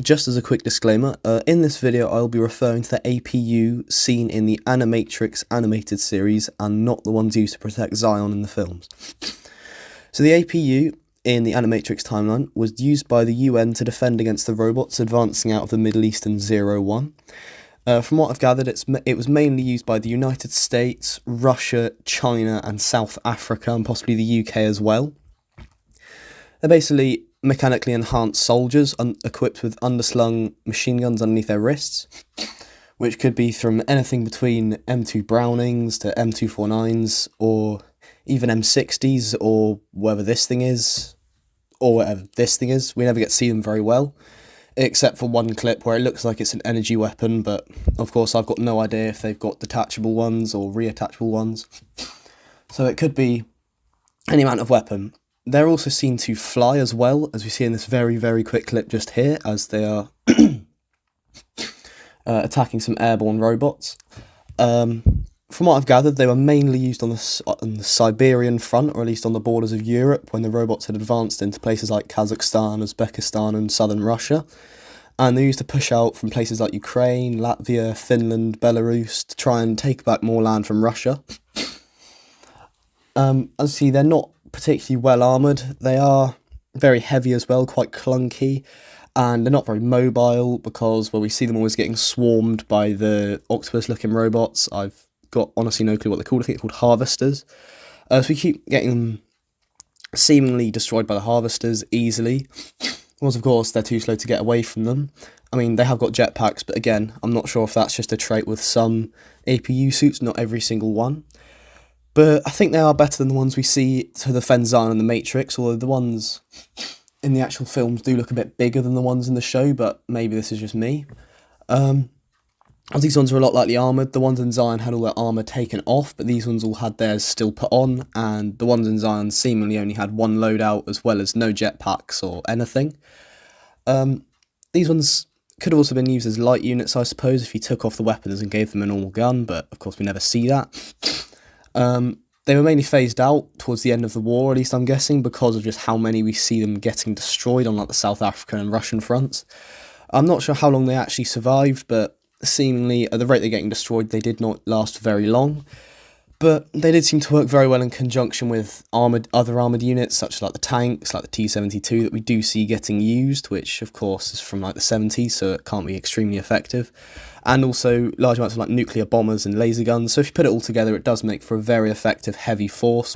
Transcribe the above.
just as a quick disclaimer, in this video I'll be referring to the APU seen in the Animatrix animated series and not the ones used to protect Zion in the films. So the APU in the Animatrix timeline was used by the UN to defend against the robots advancing out of the Middle East in 01. From what I've gathered, it was mainly used by the United States, Russia, China and South Africa and possibly the UK as well. They're basically mechanically enhanced soldiers equipped with underslung machine guns underneath their wrists, which could be from anything between M2 Brownings to M249s or even M60s or whatever this thing is, or whatever this thing is. We never get to see them very well, except for one clip where it looks like it's an energy weapon, but of course I've got no idea if they've got detachable ones or reattachable ones, so it could be any amount of weapon. They're also seen to fly as well, as we see in this very, very quick clip just here, as they are attacking some airborne robots. From what I've gathered, they were mainly used on the Siberian front, or at least on the borders of Europe, when the robots had advanced into places like Kazakhstan, Uzbekistan and southern Russia. And they used to push out from places like Ukraine, Latvia, Finland, Belarus, to try and take back more land from Russia. As you see, they're not particularly well armoured. They are very heavy as well, quite clunky, and they're not very mobile because, well, we see them always getting swarmed by the octopus-looking robots. I've got honestly no clue what they're called. I think they're called harvesters. So we keep getting them seemingly destroyed by the harvesters easily, because of course they're too slow to get away from them. I mean, they have got jetpacks, but again, I'm not sure if that's just a trait with some APU suits, not every single one. But I think they are better than the ones we see to defend Zion in the Matrix, although the ones in the actual films do look a bit bigger than the ones in the show, but maybe this is just me. These ones are a lot lightly armoured. The ones in Zion had all their armour taken off, but these ones all had theirs still put on, and the ones in Zion seemingly only had one loadout, as well as no jetpacks or anything. These ones could have also been used as light units, I suppose, if you took off the weapons and gave them a normal gun, but of course we never see that. They were mainly phased out towards the end of the war, at least I'm guessing, because of just how many we see them getting destroyed on like the South African and Russian fronts. I'm not sure how long they actually survived, but seemingly at the rate they're getting destroyed, they did not last very long. But they did seem to work very well in conjunction with other armoured units, such as like the tanks, like the T-72 that we do see getting used, which of course is from like the 70s, so it can't be extremely effective. And also large amounts of like nuclear bombers and laser guns, so if you put it all together, it does make for a very effective heavy force.